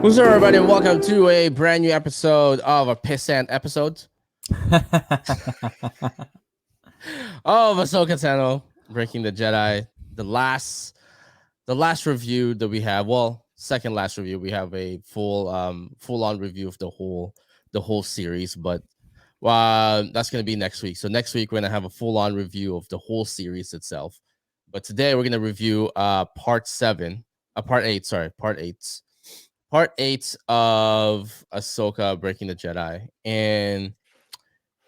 What's up, everybody, and welcome to a brand new episode of a pissant episode of Ahsoka Tano, Breaking the Jedi. The last review that we have, well, second last review, we have a full on review of the whole series, but that's gonna be next week. So next week we're gonna have a full on review of the whole series itself. But today we're gonna review part 8 of Ahsoka Breaking the Jedi. And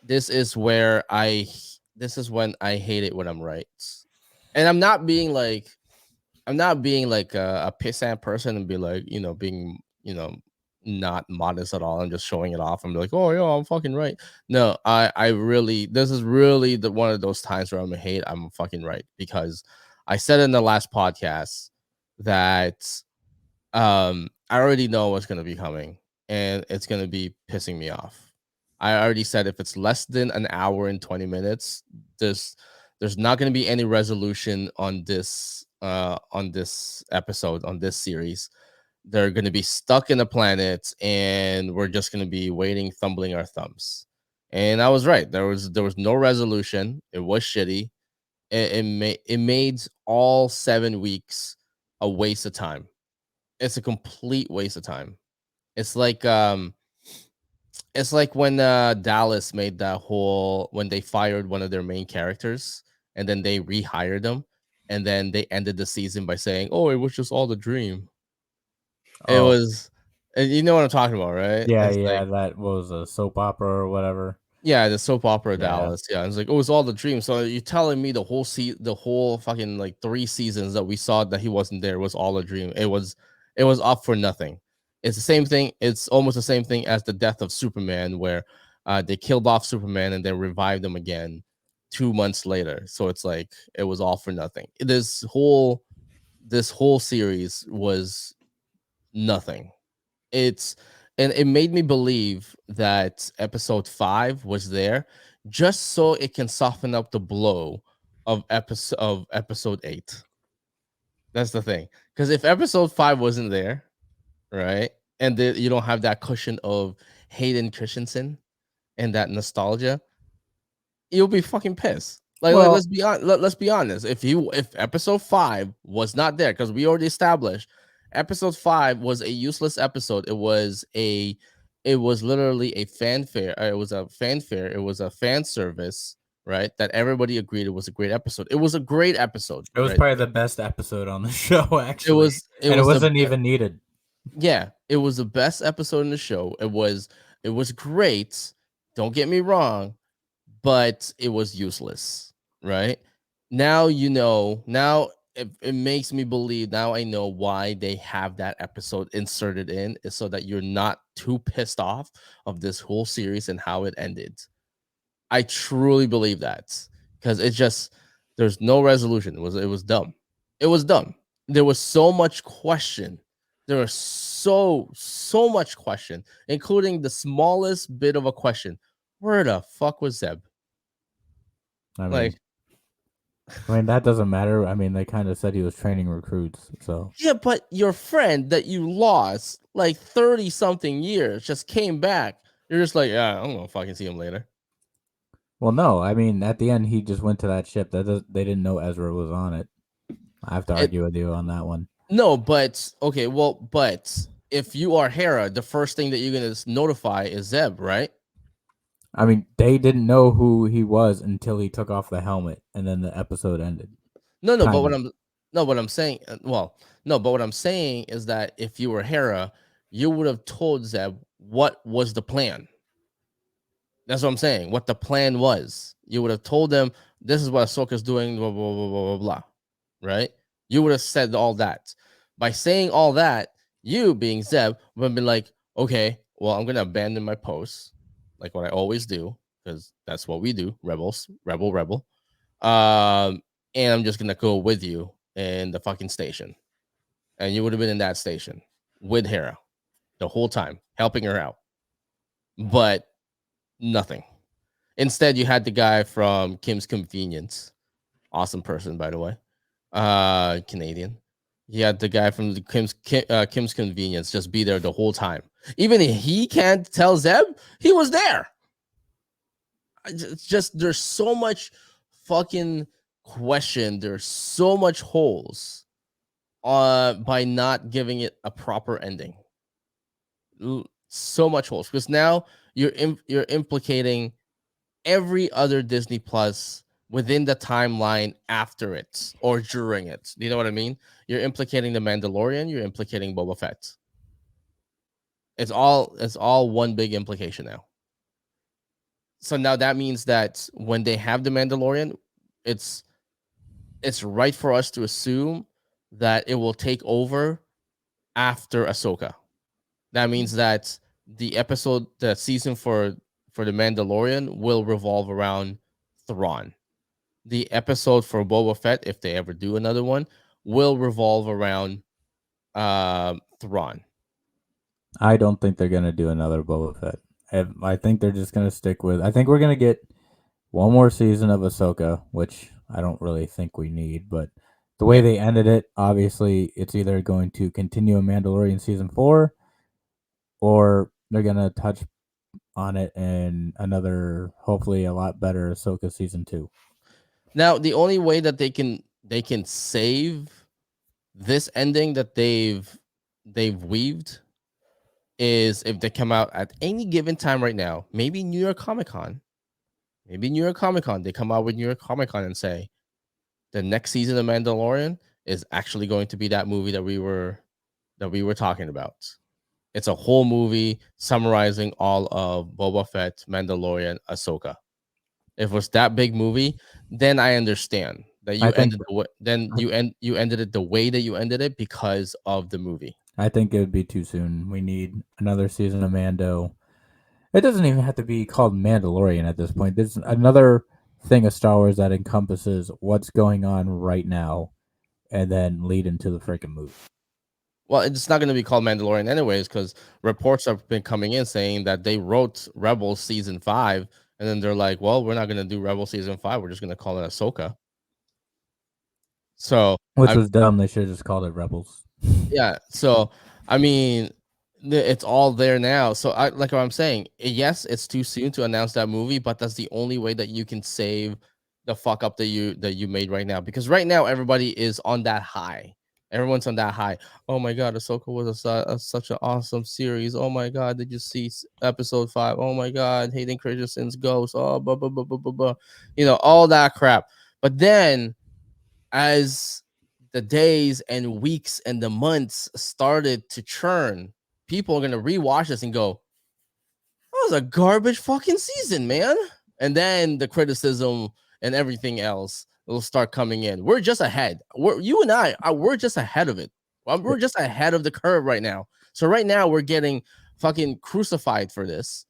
this is where this is when I hate it when I'm right. And I'm not being like a pissant person and be like, being, not modest at all. I'm just showing it off. I'm like, oh yeah, I'm fucking right. No, I really, this is really the one of those times where I'm fucking right, because I said in the last podcast that I already know what's going to be coming, and it's going to be pissing me off. I already said if it's less than an hour and 20 minutes, there's not going to be any resolution on this episode, on this series. They're going to be stuck in a planet, and we're just going to be waiting, thumbling our thumbs. And I was right. There was no resolution. It was shitty. It made all 7 weeks a waste of time. It's a complete waste of time. It's like when Dallas made that whole, when they fired one of their main characters and then they rehired them, and then they ended the season by saying, "Oh, it was just all the dream." It Oh, was, and you know what I'm talking about, right? yeah, It's yeah, like, that was a soap opera or whatever. yeah, the soap opera Yeah. Dallas. Yeah, it's like, oh, it's all the dream. So you're telling me the whole fucking like 3 seasons that we saw that he wasn't there was all a dream. It was up for nothing. It's the same thing. It's almost the same thing as the death of Superman, where they killed off Superman and then revived him again 2 months later. So it's like it was all for nothing. This whole series was nothing. It's And it made me believe that episode 5 was there just so it can soften up the blow of episode 8. That's the thing. Because if episode 5 wasn't there, right, and you don't have that cushion of Hayden Christensen and that nostalgia, you'll be fucking pissed. Like Well, let's be honest. If episode 5 was not there, because we already established episode 5 was a useless episode. It was literally a fanfare. It was a fanfare. It was a fan service, right? That everybody agreed it was a great episode. It was a great episode, it was right? probably the best episode on the show, It actually, was it and it was the wasn't even needed. Yeah, it was the best episode in the show. It was great. Don't get me wrong, but it was useless, right? Now it makes me believe. Now I know why they have that episode inserted in, is so that you're not too pissed off of this whole series and how it ended. I truly believe that, because there's no resolution. It was dumb. It was dumb. There was so much question. There was so much question, including the smallest bit of a question. Where the fuck was Zeb? I mean, Like, that doesn't matter. I mean, they kind of said he was training recruits, so yeah, but your friend that you lost like 30 something years just came back. You're just like, yeah, I'm gonna fucking see him later. well, no, I mean, at the end, he just went to that ship. They didn't know Ezra was on it. I have to It, argue with you on that one. no, but okay, well, but if you are Hera, the first thing that you're gonna notify is Zeb, right? I mean, they didn't know who he was until he took off the helmet, and then the episode ended. No, no, but Kind what of. I'm no, what I'm saying, no, but what I'm saying is that if you were Hera, you would have told Zeb what was the plan. That's what I'm saying. What the plan was. You would have told them this is what Ahsoka's doing, blah, blah, blah, blah, blah, blah. Right? You would have said all that. By saying all that, you being Zeb would have been like, okay, well, I'm gonna abandon my post, like what I always do, because that's what we do, rebels, rebel. And I'm just gonna go with you in the fucking station. And you would have been in that station with Hera the whole time, helping her out. But nothing. Instead, you had the guy from Kim's Convenience. Awesome person, by the way. Canadian. He had the guy from the Kim's Convenience just be there the whole time. Even if he can't tell Zeb, he was there. It's just there's so much fucking question. There's so much holes by not giving it a proper ending. So much holes because now you're implicating every other Disney Plus within the timeline after it or during it. Do you know what I mean? You're implicating the Mandalorian. You're implicating Boba Fett. It's all one big implication now. So now that means that when they have the Mandalorian, it's it's right for us to assume that it will take over after Ahsoka. That means that the season for the Mandalorian will revolve around Thrawn. The episode for Boba Fett, if they ever do another one, will revolve around Thrawn. I don't think they're gonna do another Boba Fett. I think they're just gonna stick with. I think we're gonna get one more season of Ahsoka, which I don't really think we need. But the way Yeah. they ended it, obviously, it's either going to continue in Mandalorian season 4, or they're gonna touch on it in another, hopefully, a lot better Ahsoka season 2. Now the only way that they can save this ending that they've weaved is if they come out at any given time right now, maybe New York Comic Con, they come out with New York Comic Con and say the next season of Mandalorian is actually going to be that movie that we were talking about. It's a whole movie summarizing all of Boba Fett, Mandalorian, Ahsoka. If it was that big movie, then I understand that I you think ended the way, then you ended it the way that you ended it because of the movie. I think it would be too soon. We need another season of Mando. It doesn't even have to be called Mandalorian at this point. There's another thing of Star Wars that encompasses what's going on right now, and then lead into the freaking movie. Well, it's not going to be called Mandalorian anyways, because reports have been coming in saying that they wrote Rebels season 5, and then they're like, "Well, we're not going to do Rebels season 5. We're just going to call it Ahsoka." So Which I'm was dumb. They should have just called it Rebels. Yeah. So I mean, it's all there now. So I like what I'm saying. Yes, it's too soon to announce that movie, but that's the only way that you can save the fuck up that you made right now. Because right now everybody is on that high. Everyone's on that high. Oh my god, Ahsoka was such an awesome series. Oh my god, did you see episode 5? Oh my god, Hayden Christensen's ghost. Oh, blah blah blah blah blah blah. All that crap. But then as the days and weeks and the months started to churn, people are gonna rewatch this and go, "That was a garbage fucking season, man." And then the criticism and everything else will start coming in. We're just ahead. You and we're just ahead of it. We're just ahead of the curve right now. So right now we're getting fucking crucified for this.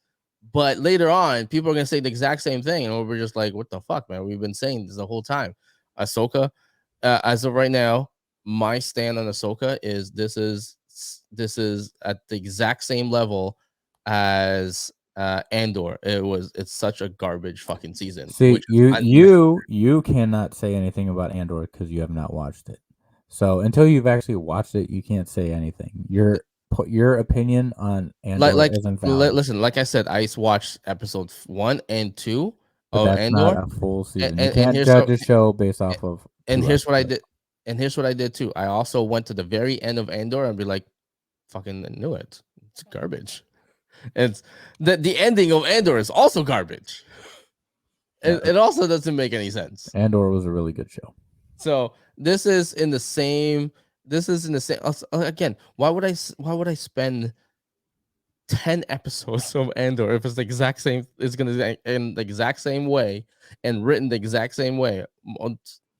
But later on, people are gonna say the exact same thing, and we're just like, "What the fuck, man? We've been saying this the whole time." Ahsoka, as of right now, my stand on Ahsoka is this is at the exact same level as Andor. It's such a garbage fucking season, which See, is you cannot say anything about Andor because you have not watched it. So until you've actually watched it, you can't say anything. Your opinion on like Andor like isn't valid. listen, like I said, I watched episode 1 and 2 But of that's not Andor, a full and, season. You and, and can't here's how judge a show based off of and two here's what I episodes. did, too. I also went to the very end of Andor and be like, fucking knew it. It's garbage. It's the ending of Andor is also garbage. Yeah, It also doesn't make any sense. Andor was a really good show. So this is in the same. This is in the same. Again, why would I spend 10 episodes of Andor if it's the exact same? It's gonna end the exact same way and written the exact same way,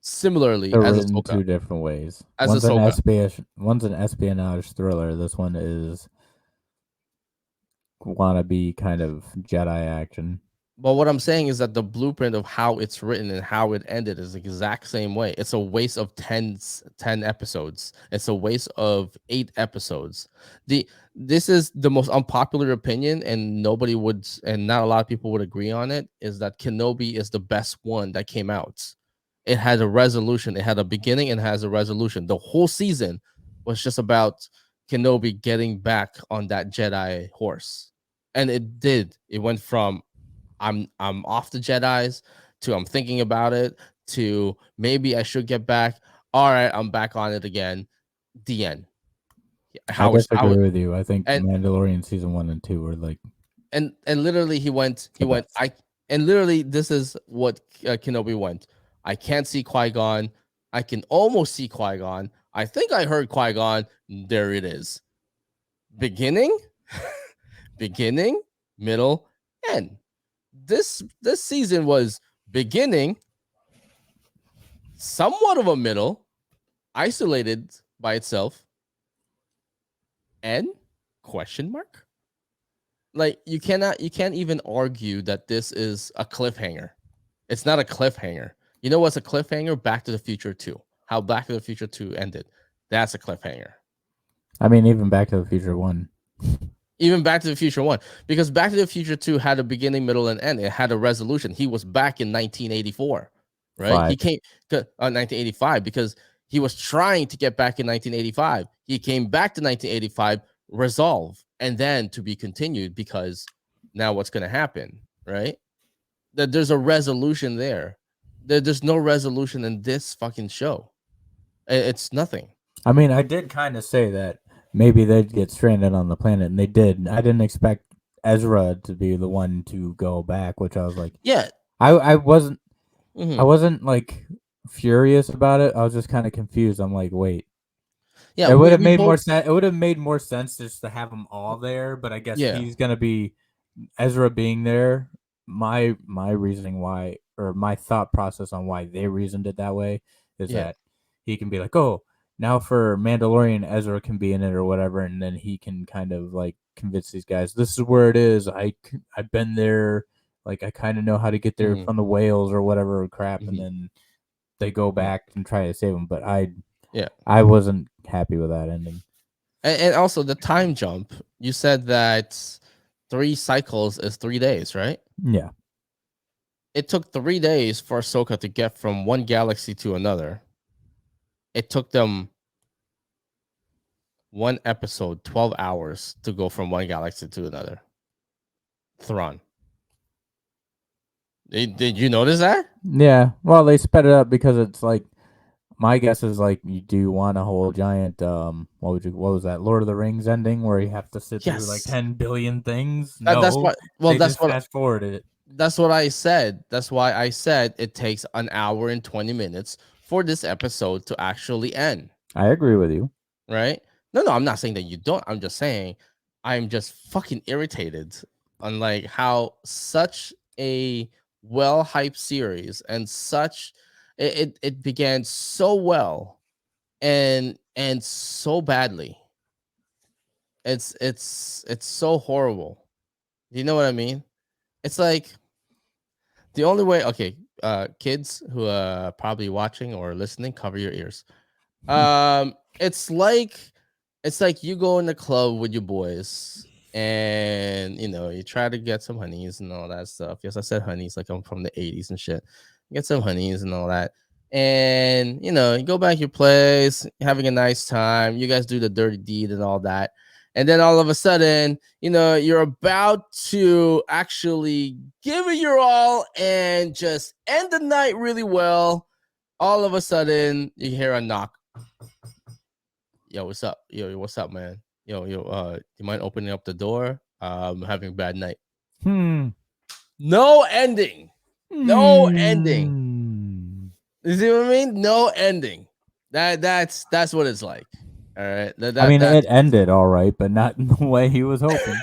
similarly They're as written Ahsoka. two different ways. As Ahsoka. One's an espionage thriller. This one is wannabe kind of Jedi action. But what I'm saying is that the blueprint of how it's written and how it ended is the exact same way. It's a waste of 10 episodes. It's a waste of 8 episodes. This is the most unpopular opinion, and not a lot of people would agree on it, is that Kenobi is the best one that came out. it had a resolution. It had a beginning and has a resolution. The whole season was just about Kenobi getting back on that Jedi horse. And it did. It went from I'm off the Jedi's to I'm thinking about it to maybe I should get back. All right, I'm back on it again. The end. I How it's how disagree with you. I think and Mandalorian season 1 and 2 were like and literally he the went best. I and literally this is what Kenobi went. I can't see Qui-Gon. I can almost see Qui-Gon. I think I heard Qui-Gon. There it is. Beginning, beginning, middle, end. This season was beginning, somewhat of a middle, isolated by itself, and question mark. Like you can't even argue that this is a cliffhanger. It's not a cliffhanger. You know what's a cliffhanger? Back to the Future 2. How Back to the Future 2 ended. That's a cliffhanger. I mean, even Back to the Future 1. Even Back to the Future 1. Because Back to the Future 2 had a beginning, middle, and end. It had a resolution. He was back in 1984, right? He 5. came 1985 because he was trying to get back in 1985. He came back to 1985, resolve, and then to be continued because now what's going to happen, right? That there's a resolution there. There's no resolution in this fucking show. It's nothing. I mean, I did kind of say that maybe they'd get stranded on the planet, and they did. I didn't expect Ezra to be the one to go back, which I was like, Yeah. I wasn't I Mhm. wasn't like furious about it. I was just kind of confused. I'm like, wait, Yeah. it would have We made more both. sense. It would have made more sense just to have them all there, but I guess Yeah. he's gonna be Ezra being there. My reasoning why, or my thought process on why they reasoned it that way, is Yeah. that he can be like, oh, now for Mandalorian, Ezra can be in it or whatever, and then he can kind of like convince these guys this is where it is. I've been there. Like I kind of know how to get there Mhm. from the whales or whatever crap, and Mhm. then they go Mhm. back and try to save him. But Yeah. I wasn't happy with that ending. And also the time jump. You said that 3 cycles is 3 days, right? Yeah. It took 3 days for Ahsoka to get from one galaxy to another. It took them one episode, 12 hours to go from one galaxy to another. Thrawn. Did you notice that? Yeah. Well, they sped it up because it's like my guess is like you do want a whole giant what was that Lord of the Rings ending where you have to sit through like Yes. 10 billion things? That's No, what. Well, they just fast forwarded it. that's what I said. That's why I said it takes an hour and 20 minutes for this episode to actually end. I agree with you. Right? No, I'm not saying that you don't. I'm just saying I'm just fucking irritated on like how such a well hyped series and such it began so well and so badly. It's so horrible. You know what I mean? It's like the only way. Okay, kids who are probably watching or listening, cover your ears. It's like you go in the club with your boys and you try to get some honeys and all that stuff. Yes, I said honeys like I'm from the 80s and shit. Get some honeys and all that. And you go back your place, having a nice time. You guys do the dirty deed and all that. And then all of a sudden, you're about to actually give it your all and just end the night really well. All of a sudden, you hear a knock. Yo, what's up? Yo, what's up, man? You mind opening up the door? Having a bad night. Hmm. No ending. No ending. Hmm. You see what I mean? No ending. That's what it's like. All right. I mean, it That's ended all right, but not in the way he was hoping.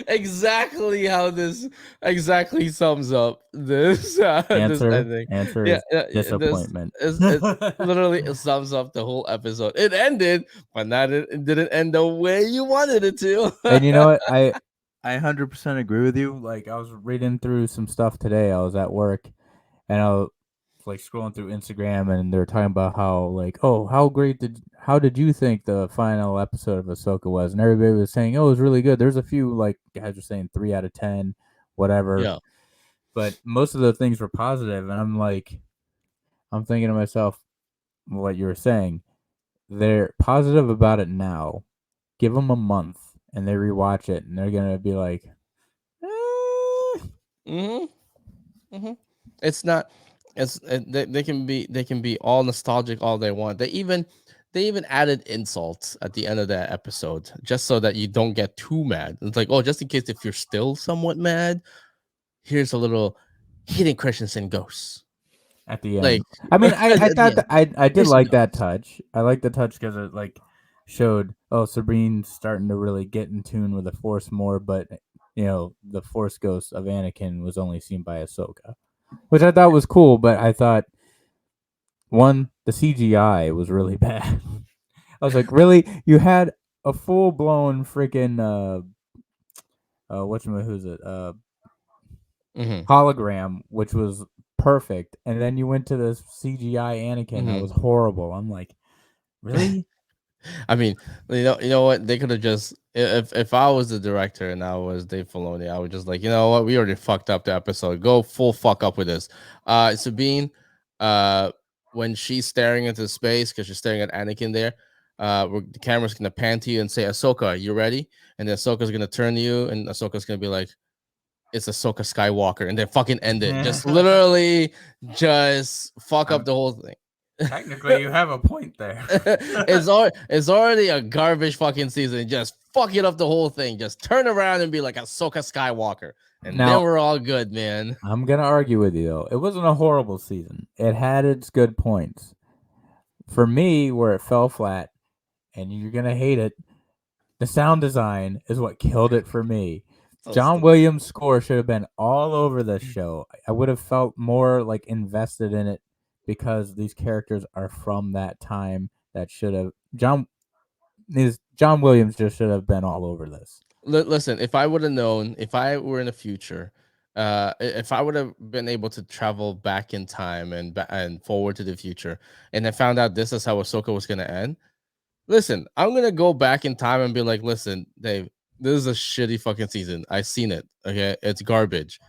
exactly how this exactly sums up this this ending. Answer Yeah, is yeah, this disappointment. is it literally it sums up the whole episode. It ended, but not it didn't end the way you wanted it to. And you know what? I 100% agree with you. Like I was reading through some stuff today. I was at work and I was like scrolling through Instagram and they're talking about how like, oh, how did you think the final episode of Ahsoka was? And everybody was saying, oh, it was really good. There's a few like guys were saying 3 out of 10, whatever. Yeah. but most of the things were positive, and I'm thinking to myself, what you were saying, they're positive about it now. Give them a month, and they rewatch it, and they're gonna be like, Hmm. Hmm. It's not. They can be all nostalgic all they want. They even added insults at the end of that episode just so that you don't get too mad. It's like, oh, just in case if you're still somewhat mad, here's a little hidden Christensen ghosts. at the end. Like I mean, I at the thought end, that I did here's some like that ghosts. touch. I like the touch because it like showed Sabine's starting to really get in tune with the Force more, but the Force ghost of Anakin was only seen by Ahsoka, which I thought was cool. But I thought the CGI was really bad. I was like, really, you had a full blown freaking who's it Hmm. hologram, which was perfect, and then you went to this CGI Anakin that Hmm. was horrible. I'm like, really? I mean, you know what? They could have just if I was the director and I was Dave Filoni, I would just like, you know what? We already fucked up the episode. Go full fuck up with this. Sabine, uh, when she's staring into space because she's staring at Anakin there, the camera's gonna pan to you and say, "Ahsoka, you ready?" And then Ahsoka's gonna turn to you, and Ahsoka's gonna be like, "It's Ahsoka Skywalker," and then fucking end it. Just literally, just fuck up um, the whole thing. Technically, you have a point there. It's already a garbage fucking season. Just fuck it up the whole thing. Just turn around and be like Ahsoka Skywalker, and then Now, we're all good, man. I'm gonna argue with you though. It wasn't a horrible season. It had its good points. For me, where it fell flat, and you're gonna hate it, the sound design is what killed it for me. So John stupid. Williams' score should have been all over this show. I would have felt more like invested in it because these characters are from that time. That should have John Williams just should have been all over this. Listen, if I would have known, if I were in the future, if I would have been able to travel back in time and forward to the future, and I found out this is how Ahsoka was gonna end. Listen, I'm gonna go back in time and be like, listen, Dave, this is a shitty fucking season. I seen it. Okay, it's garbage.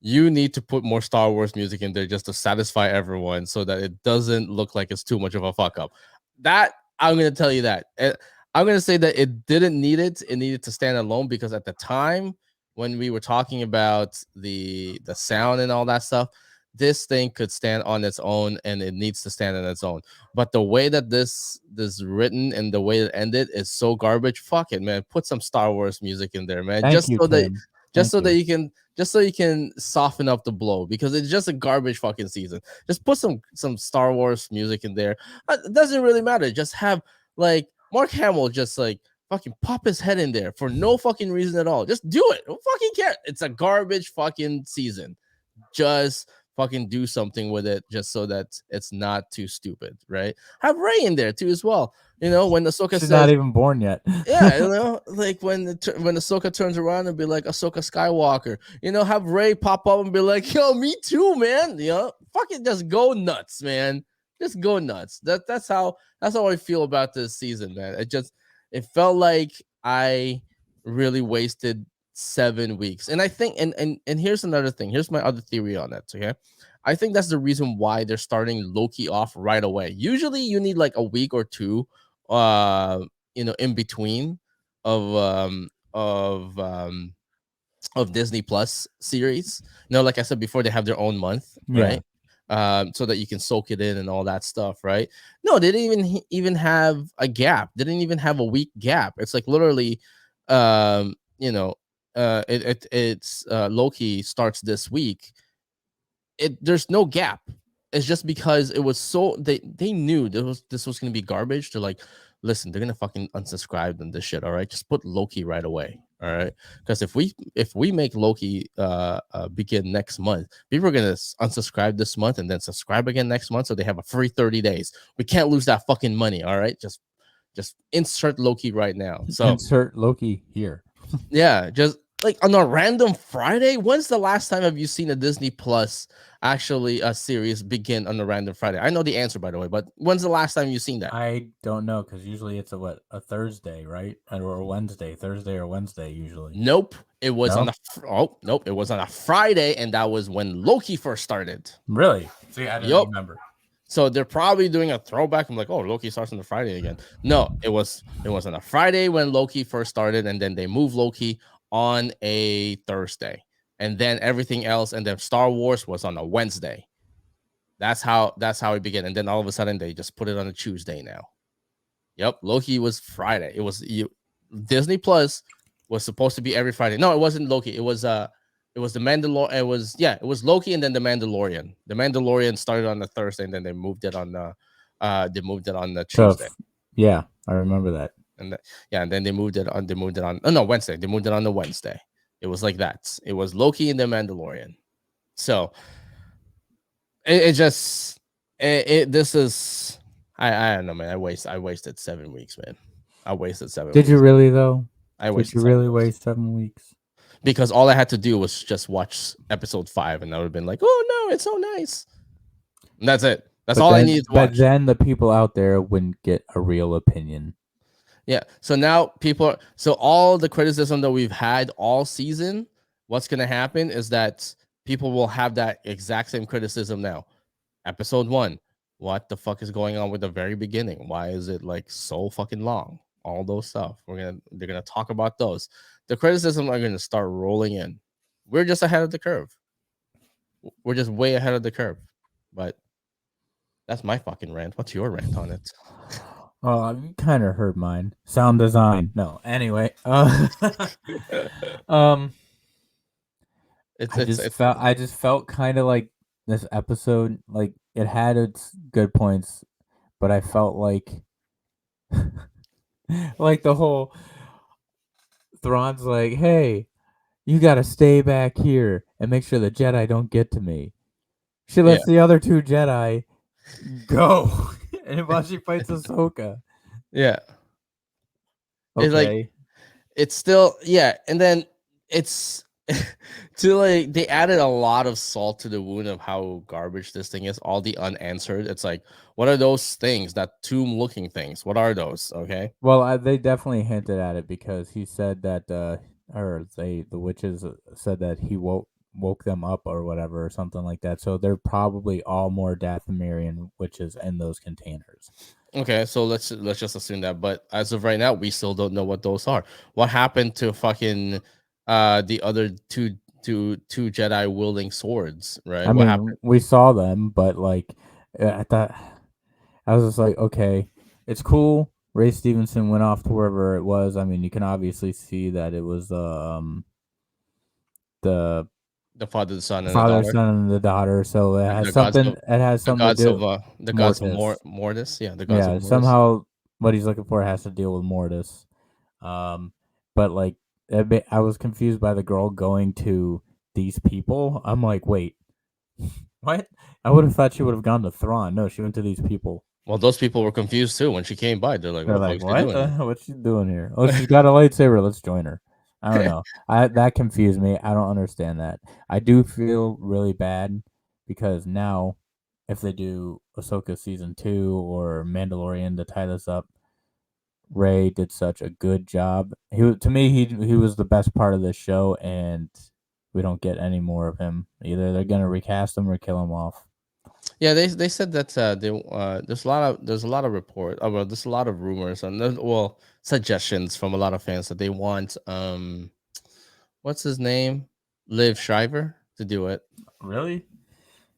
You need to put more Star Wars music in there just to satisfy everyone so that it doesn't look like it's too much of a fuck up. That I'm gonna tell you that. I'm gonna say that it didn't need it. It needed to stand alone because at the time when we were talking about the sound and all that stuff, this thing could stand on its own and it needs to stand on its own. But the way that this written and the way it ended is so garbage. Fuck it, man. Put some Star Wars music in there, man. Thank you, Tim. Just Thank so that you. you can soften up the blow because it's just a garbage fucking season. Just put some Star Wars music in there. It doesn't really matter. Just have like Mark Hamill just like fucking pop his head in there for no fucking reason at all. Just do it. Who fucking care? It's a garbage fucking season. Just fucking do something with it just so that it's not too stupid, right? Have Ray in there too as well. You know, when Ahsoka She's not says, even born yet. yeah, you know, like when Ahsoka turns around and be like Ahsoka Skywalker, you know, have Ray pop up and be like, "Yo, me too, man." You know, fucking just go nuts, man. Just go nuts. That's how I feel about this season, man. It felt like I really wasted 7 weeks, and I think and here's another thing. Here's my other theory on that. Okay, I think that's the reason why they're starting Loki off right away. Usually, you need like a week or two. In between of of Disney Plus series. Like I said before, they have their own month, Yeah. right? So that you can soak it in and all that stuff, right? No, they didn't even have a gap. They didn't even have a week gap. It's like literally, um, you know, it's Loki starts this week. There's no gap. It's just because it was so they knew this was gonna be garbage. They're like, listen, they're gonna fucking unsubscribe and this shit. All right, just put Loki right away. All right, because if we make Loki begin next month, people are gonna unsubscribe this month and then subscribe again next month, so they have a free 30 days. We can't lose that fucking money. All right, just insert Loki right now. So Insert Loki here. yeah, just like on a random Friday. When's the last time have you seen a Disney Plus actually a series begin on a random Friday? I know the answer by the way, but when's the last time you've seen that? I don't know because usually it's a Thursday, right, or a Wednesday, Thursday or Wednesday usually. Nope. It was on No, a oh nope, it was on a Friday, and that was when Loki first started. really. See, I didn't Yup. remember. So they're probably doing a throwback. I'm like, oh, Loki starts on the Friday again. No, it was on a Friday when Loki first started, and then they moved Loki on a Thursday, and then everything else, and then Star Wars was on a Wednesday. That's how it began, and then all of a sudden they just put it on a Tuesday now. Yep, Loki was Friday. It was Disney Plus was supposed to be every Friday. No, it wasn't Loki. It was the Mandalorian. It was Loki and then the Mandalorian. The Mandalorian started on the Thursday and then they moved it on the So, Tuesday. yeah, I remember that. And and then they moved it on oh no, Wednesday. They moved it on the Wednesday. It was like that. It was Loki and the Mandalorian. So it just this is I don't know, man. I wasted 7 weeks, man. I wasted seven Did you weeks. really though? I Did wasted you seven really weeks waste 7 weeks? because all I had to do was just watch episode 5, and I would have been like, "Oh no, it's so nice." And that's it. That's But all I then, needed to but watch. then the people out there wouldn't get a real opinion. Yeah. So now so all the criticism that we've had all season, what's going to happen is that people will have that exact same criticism now. Episode 1, what the fuck is going on with the very beginning? Why is it like so fucking long? All those stuff. They're gonna talk about those. The criticism are gonna start rolling in. We're just ahead of the curve. We're just way ahead of the curve. But that's my fucking rant. What's your rant on it? Oh, you kind of heard mine. Sound design. No, anyway. Um, it's it's it's I just felt kind of like this episode, like it had its good points, but I felt like the whole Thrawn's like, hey, you gotta stay back here and make sure the Jedi don't get to me. She yeah, lets the other two Jedi go, and while she fights Ahsoka. yeah. It's like Okay. it's still and then it's to like they added a lot of salt to the wound of how garbage this thing is. All the unanswered. It's like, what are those things? That tomb looking things. What are those? Okay. Well, they definitely hinted at it because he said that, or the witches said that he woke them up or whatever or something like that. So they're probably all more Dathomirian witches in those containers. Okay, so let's just assume that. But as of right now, we still don't know what those are. What happened to fucking the other two Jedi wielding swords, right? I What mean, happened? we saw them, but like, I thought I was just like, okay, it's cool. Ray Stevenson went off to wherever it was. I mean, you can obviously see that it was the The father, the son, and the father, daughter. son, and the daughter. So it has The gods something. of It has the something to gods of do. the gods of Mortis. Mortis. Yeah, the gods of Yeah, Mortis. somehow what he's looking for has to deal with Mortis. But like, I was confused by the girl going to these people. I'm like, wait, what? I would have thought she would have gone to Thrawn. No, she went to these people. Well, those people were confused too when she came by. They're like, "What They're the fuck like, is she what? doing here?" What's she doing here? Oh, she's got a lightsaber. Let's join her. I don't know. That confused me. I don't understand that. I do feel really bad because now, if they do Ahsoka season 2 or Mandalorian to tie this up, Ray did such a good job. To me, he was the best part of this show, and we don't get any more of him. Either they're gonna recast him or kill him off. Yeah, they said that there's a lot of well, there's a lot of rumors and suggestions from a lot of fans that they want what's his name, Liv Shriver to do it. Really?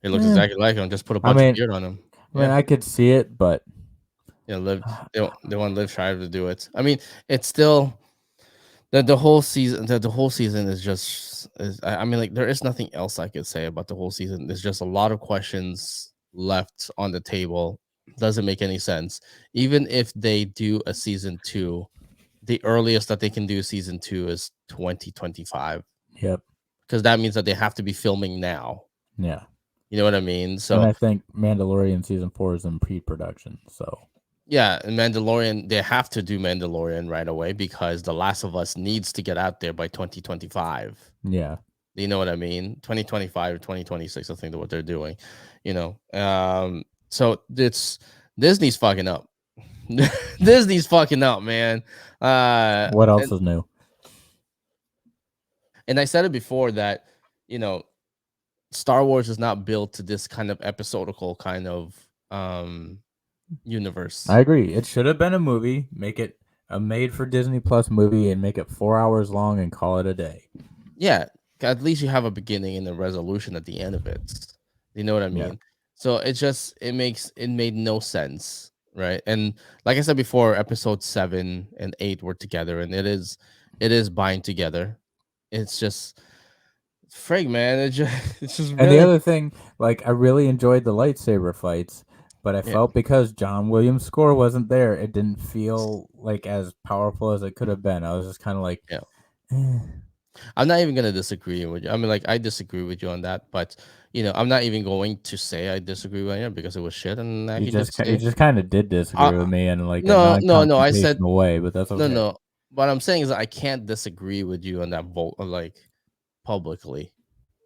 He looks Yeah. exactly like him. Just put a I bunch of mean, beard on him. I mean, Yeah, I could see it, but yeah. They want Liv Shriver to do it. I mean, it's still the whole season. The whole season is just. I mean, like there is nothing else I could say about the whole season. There's just a lot of questions left on the table. Doesn't make any sense. Even if they do a season 2, the earliest that they can do season 2 is 2025 yep, because that means that they have to be filming now. yeah. You know what I mean? And So I think Mandalorian season 4 is in pre-production. So yeah, and Mandalorian, they have to do Mandalorian right away because The Last of Us needs to get out there by 2025. yeah, You know what I mean? 2025 or 2026, I think that what they're doing. So it's Disney's fucking up. Disney's fucking up, man. what else And is new? And I said it before that, you know, Star Wars is not built to this kind of episodical kind of I universe. agree. It should have been a movie. Make it a made for Disney Plus movie and make it 4 hours long and call it a day. Yeah, at least you have a beginning and a resolution at the end of it. You know what I Yeah. mean? So it made no sense, right? And like I said before, episode 7 and 8 were together, and it is bind together. It's just frig, man. It's just And the really other thing, like, I really enjoyed the lightsaber fights, but I yeah. felt because John Williams' score wasn't there, it didn't feel like as powerful as it could have been. I was just kind of like, Yeah. eh. I'm not even gonna disagree with you. I mean, like I disagree with you on that, but I'm not even going to say I disagree with you because it was shit, and I can just You say, just kind of did uh, disagree with me in like a no, no, no. I said non-confrontational way, but that's no, okay. no. What I'm saying is that I can't disagree with you on that vote, like publicly.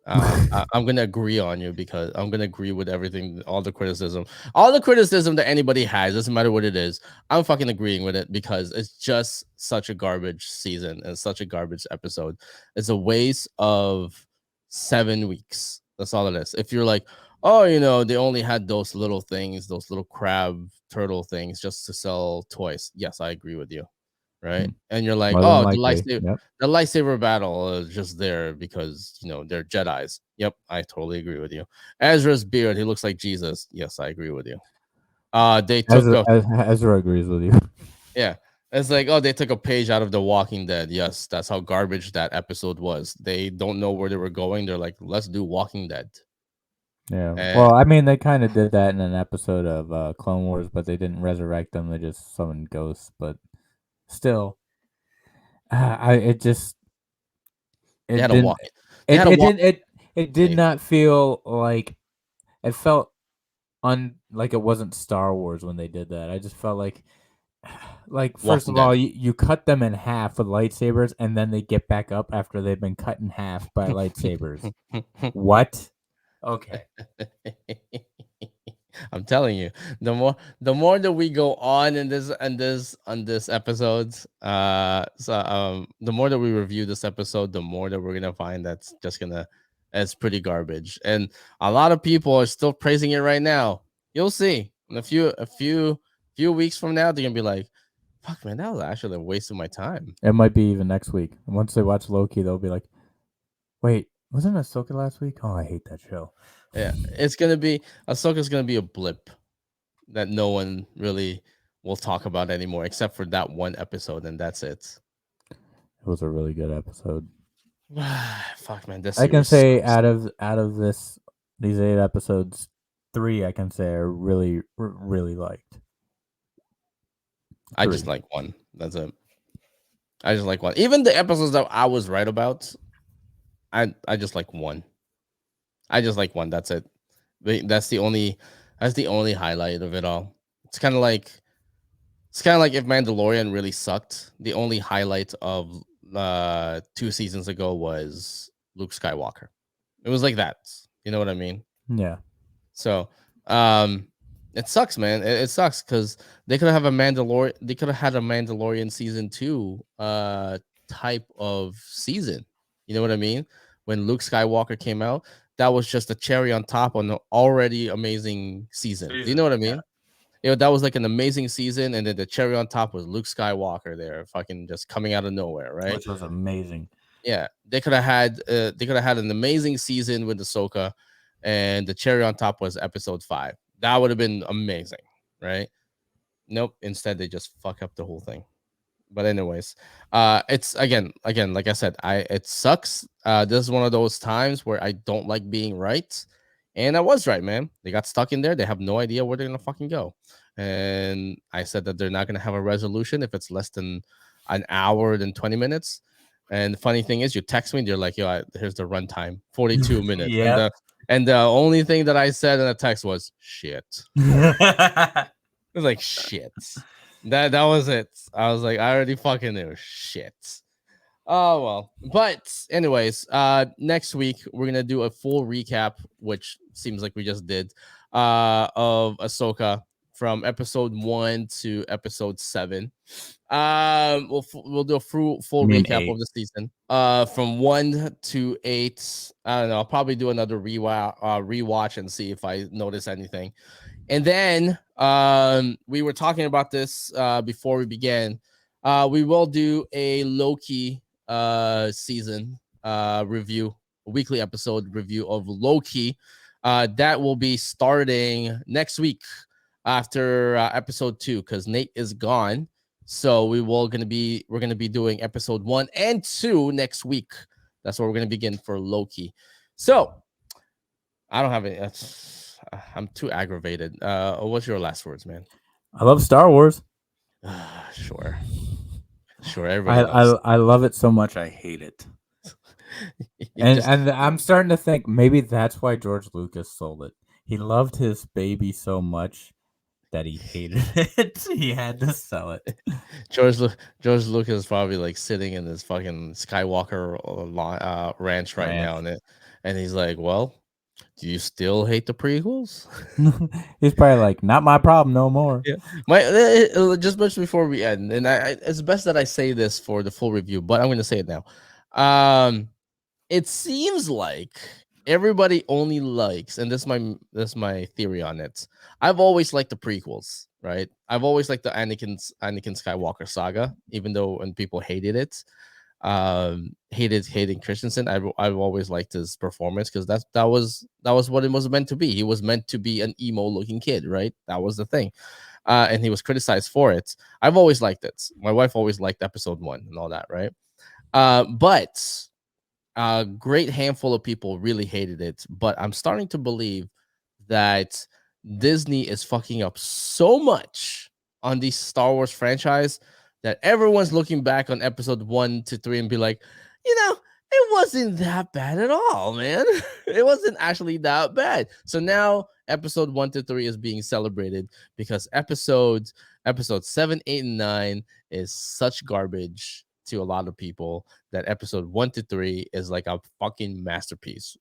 I'm gonna agree on you because I'm gonna agree with everything, all the criticism that anybody has. Doesn't matter what it is. I'm fucking agreeing with it because it's just such a garbage season and such a garbage episode. It's a waste of 7 weeks. That's all it is. If you're like, oh, they only had those little things, those little crab turtle things, just to sell toys. Yes, I agree with you, right? Hmm. And you're like, More than oh, likely. Yep. the lightsaber battle is just there because they're Jedi's. Yep, I totally agree with you. Ezra's beard, he looks like Jesus. Yes, I agree with you. They took a Ezra agrees with you. yeah. It's like, oh, they took a page out of The Walking Dead. Yes, that's how garbage that episode was. They don't know where they were going. They're like, let's do Walking Dead. Yeah. And Well, I mean, they kind of did that in an episode of Clone Wars, but they didn't resurrect them. They just summoned ghosts. But still, I it just they it had a didn't walk. They had a walk. it did Yeah, not feel like it felt like it wasn't Star Wars when they did that. I just felt like first Walking of all, Dead. you cut them in half with lightsabers, and then they get back up after they've been cut in half by lightsabers. What? Okay. I'm telling you, the more that we go on in this episodes, the more that we review this episode, the more that we're gonna find it's pretty garbage, and a lot of people are still praising it right now. You'll see in a few weeks from now, they're gonna be like, "Fuck, man, that was actually a waste of my time." It might be even next week. And once they watch Loki, they'll be like, "Wait, wasn't Ahsoka last week? Oh, I hate that show." Yeah, it's gonna be Ahsoka's gonna be a blip that no one really will talk about anymore, except for that one episode, and that's it. It was a really good episode. Fuck, man, this I can series say sucks. out of these 8 episodes, 3 I can say I really liked. I just 3. like one. That's it. I just like one. Even the episodes that I was right about, I just like one. I just like one. That's it. That's the only highlight of it all. It's kind of like it's kind of like if Mandalorian really sucked. The only highlight of 2 seasons ago was Luke Skywalker. It was like that. You know what I mean? Yeah. So, um, it sucks, man. It sucks because they could have a Mandalorian. They could have had a Mandalorian season 2, type of season. You know what I mean? When Luke Skywalker came out, that was just a cherry on top on an already amazing season. Do you know what I mean? That was like an amazing season, and then the cherry on top was Luke Skywalker there, fucking just coming out of nowhere, right? Which was amazing. Yeah, they could have had an amazing season with Ahsoka, and the cherry on top was episode 5. That would have been amazing, right? Nope. Instead, they just fuck up the whole thing. But anyways, it's again, like I said, it sucks. This is one of those times where I don't like being right, and I was right, man. They got stuck in there. They have no idea where they're gonna fucking go, and I said that they're not gonna have a resolution if it's less than an hour than 20 minutes. And the funny thing is, you text me, and you're like, "Yo, here's the runtime, 42 minutes," and Yep. the only thing that I said in the text was shit. It was like shit. That was it. I was like, I already fucking knew shit. Oh well. But anyways, next week we're gonna do a full recap, which seems like we just did, of Ahsoka from episode 1 to episode 7. We'll do a full You mean recap of 8? the season. From 1 to 8. I don't know. I'll probably do another rewatch and see if I notice anything. And then we were talking about this before we began. We will do a Loki season review, a weekly episode review of Loki. That will be starting next week after episode 2 because Nate is gone. So we're gonna be doing episode 1 and 2 next week. That's where we're gonna begin for Loki. So I don't have any. I'm too aggravated. What's your last words, man? I love Star Wars. Sure, sure. Everybody I, loves. I I love it so much I hate it. You And just and I'm starting to think maybe that's why George Lucas sold it. He loved his baby so much that he hated it. He had to sell it. George Lucas is probably like sitting in this fucking Skywalker ranch right now, Ranch. and he's like, "Well, do you still hate the prequels?" He's probably like, not my problem no more. Yeah, just much before we end, and it's best that I say this for the full review, but I'm going to say it now. It seems like everybody only likes, and this is my theory on it. I've always liked the prequels, right? I've always liked the Anakin Skywalker saga, even though when people hated it, hating Christensen. I've always liked his performance because that was what it was meant to be. He was meant to be an emo looking kid, right? That was the thing. And he was criticized for it. I've always liked it. My wife always liked episode 1 and all that, right? But a great handful of people really hated it, but I'm starting to believe that Disney is fucking up so much on the Star Wars franchise that everyone's looking back on episode 1 to 3 and be like, it wasn't that bad at all, man. It wasn't actually that bad. So now episode 1 to 3 is being celebrated because episode 7, 8, and 9 is such garbage to a lot of people that episode 1 to 3 is like a fucking masterpiece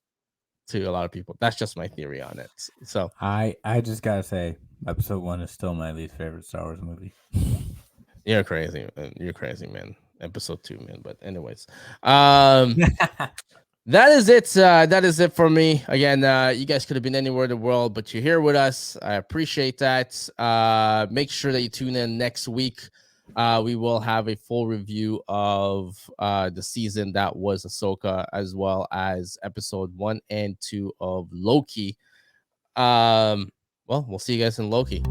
to a lot of people. That's just my theory on it. So I just gotta say, episode 1 is still my least favorite Star Wars movie. you're crazy. You're crazy, man. Episode 2, man. But anyways, um, that is it. That is it for me. Again, you guys could have been anywhere in the world, but you're here with us. I appreciate that. Make sure that you tune in next week. We will have a full review of the season that was Ahsoka, as well as episode 1 and 2 of Loki. Well, we'll see you guys in Loki.